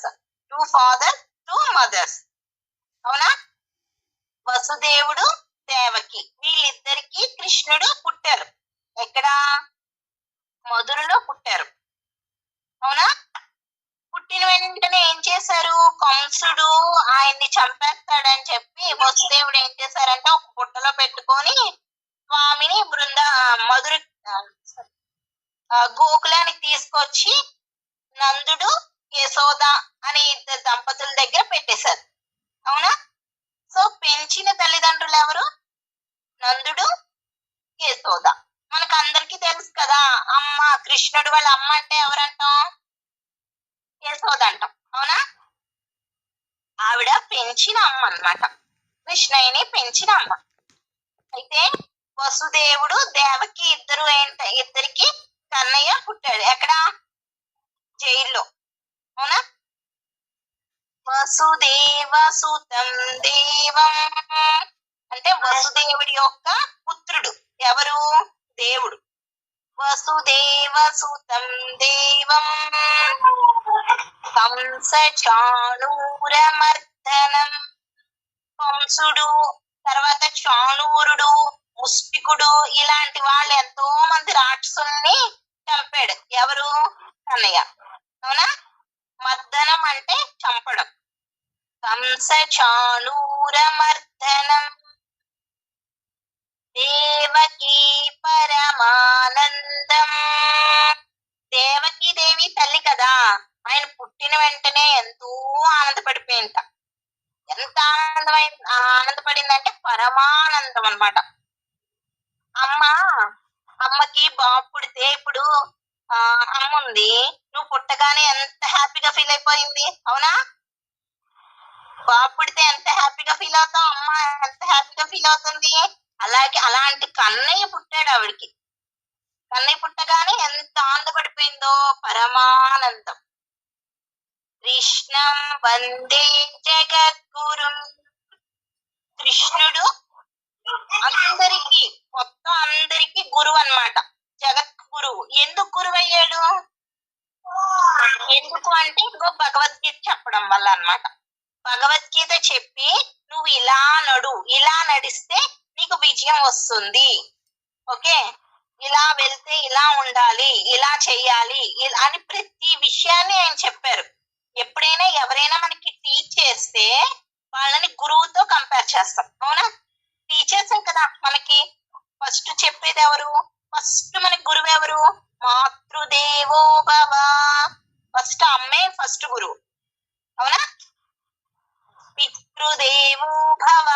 Fathers, 2 fathers, 2 mothers. అవునా? వసుదేవుడు, దేవకి వీళ్ళిద్దరికి కృష్ణుడు పుట్టారు. ఎక్కడ? మధురలో పుట్టారు. అవునా? పుట్టిన వెంటనే ఏం చేశారు? కంసుడు ఆయన్ని చంపేస్తాడని చెప్పి వసుదేవుడు ఏం చేశారంటే ఒక బుట్టలో పెట్టుకొని స్వామిని మధుర గోకులానికి తీసుకొచ్చి నందుడు, యశోద అనే ఇద్దరు దంపతుల దగ్గర పెట్టేశారు. అవునా? సో పెంచిన తల్లిదండ్రులు ఎవరు? నందుడు, యశోద. మనకు అందరికీ తెలుసు కదా, అమ్మ కృష్ణుడు వాళ్ళ అమ్మ అంటే ఎవరంటాం? యశోద అంటాం. అవునా? ఆవిడ పెంచిన అమ్మ అన్నమాట, కృష్ణయ్యని పెంచిన అమ్మ. అయితే వసుదేవుడు, దేవకి ఇద్దరికి కన్నయ్య పుట్టాడు. ఎక్కడ? జైల్లో. అవునా? వసుదేవ సుతం దేవం అంటే వసుదేవుడి యొక్క పుత్రుడు. ఎవరు? దేవుడు. వసుదేవ సుతం దేవం కంస చాణూరమర్దనం. కంసుడు, తర్వాత చాణూరుడు, ముష్టికుడు ఇలాంటి వాళ్ళు ఎంతో మంది రాక్షసుల్ని చంపాడు. ఎవరు? కన్నయ్య. అవునా? మర్దనం అంటే చంపడం. కంస చాణూరమర్దనం దేవకీ పరమానందం. దేవకీ దేవి తల్లి కదా, ఆయన పుట్టిన వెంటనే ఎంతో ఆనందపడిపోయింట. ఎంత ఆనందపడిందంటే పరమానందం అన్నమాట. అమ్మకి బాబు పుడితే, ఇప్పుడు అమ్మ ఉంది, నువ్వు పుట్టగానే ఎంత హ్యాపీగా ఫీల్ అయిపోయింది. అవునా? బాబు పుడితే ఎంత హ్యాపీగా ఫీల్ అవుతాం, అమ్మ ఎంత హ్యాపీగా ఫీల్ అవుతుంది. అలాంటి కన్నయ్య పుట్టాడు ఆవిడికి. కన్నయ్య పుట్టగానే ఎంత ఆనందపడిపోయిందో, పరమానందం. కృష్ణం వందే జగద్గురుం. కృష్ణుడు మొత్తం అందరికి గురువు అన్నమాట, జగద్గురువు. ఎందుకు గురువు అయ్యాడు? ఎందుకు అంటే ఇంకో భగవద్గీత చెప్పడం వల్ల అన్నమాట. భగవద్గీత చెప్పి నువ్వు ఇలా ఇలా నడిస్తే నీకు విజయం వస్తుంది, ఓకే, ఇలా వెళ్తే ఇలా ఉండాలి, ఇలా చెయ్యాలి అని ప్రతి విషయాన్ని ఆయన చెప్పారు. ఎప్పుడైనా ఎవరైనా మనకి టీచ్ చేస్తే వాళ్ళని గురువుతో కంపేర్ చేస్తాం. అవునా? టీచర్స్ కదా మనకి ఫస్ట్ చెప్పేది ఎవరు? ఫస్ట్ మనకి గురువు ఎవరు? మాతృదేవో భవ. ఫస్ట్ అమ్మే ఫస్ట్ గురువు. అవునా? పితృదేవో భవ.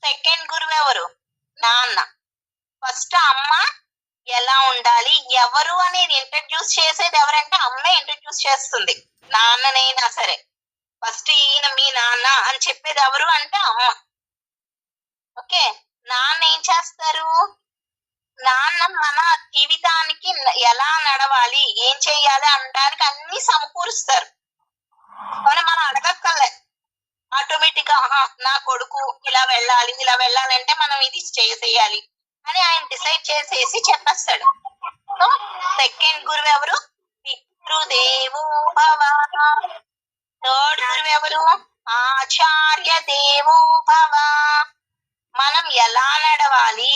సెకండ్ గురువు ఎవరు? నాన్న. ఫస్ట్ అమ్మ ఎలా ఉండాలి, ఎవరు అనేది ఇంట్రడ్యూస్ చేసేది ఎవరంటే అమ్మే ఇంట్రడ్యూస్ చేస్తుంది. నాన్ననైనా సరే ఫస్ట్ ఈయన మీ నాన్న అని చెప్పేది ఎవరు అంటే అమ్మ. ఓకే, నాన్న ఏం చేస్తారు? నాన్న మన జీవితానికి ఎలా నడవాలి, ఏం చెయ్యాలి అనడానికి అన్ని సమకూరుస్తారు. మనం అడగక్కర్లే, ఆటోమేటిక్ గా నా కొడుకు ఇలా వెళ్ళాలంటే మనం ఇది చేయాలి అని ఆయన డిసైడ్ చేసేసి చెప్పేస్తాడు. సో సెకండ్ గురువు ఎవరు? పితృదేవో భవ. థర్డ్ గురువు ఎవరు? ఆచార్య దేవో భవ. మనం ఎలా నడవాలి,